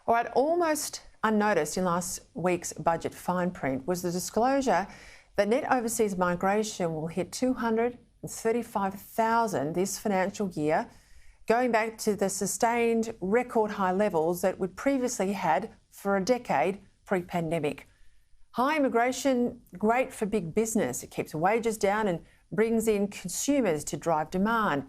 All right, almost unnoticed in last week's budget fine print was the disclosure that net overseas migration will hit 235,000 this financial year, going back to the sustained record high levels that we'd previously had for a decade pre-pandemic. High immigration, great for big business. It keeps wages down and brings in consumers to drive demand,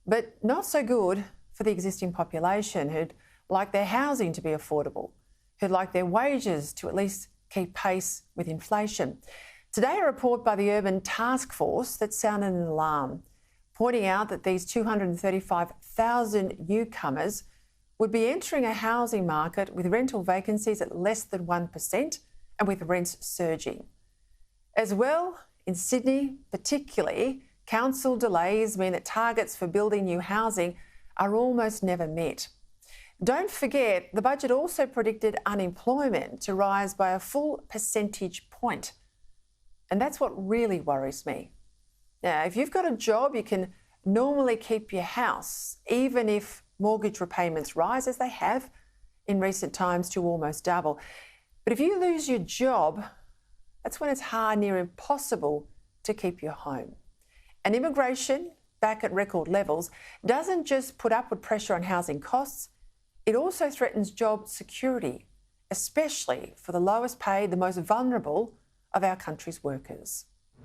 but not so good for the existing population who'd like their housing to be affordable, who'd like their wages to at least keep pace with inflation. Today, a report by the Urban Task Force that sounded an alarm, pointing out that these 235,000 newcomers would be entering a housing market with rental vacancies at less than 1% and with rents surging. As well, in Sydney particularly, council delays mean that targets for building new housing are almost never met. Don't forget, the budget also predicted unemployment to rise by a full percentage point. And that's what really worries me. Now, if you've got a job, you can normally keep your house, even if mortgage repayments rise, as they have in recent times to almost double. But if you lose your job, that's when it's hard, near impossible to keep your home. And immigration, back at record levels, doesn't just put upward pressure on housing costs, it also threatens job security, especially for the lowest paid, the most vulnerable of our country's workers.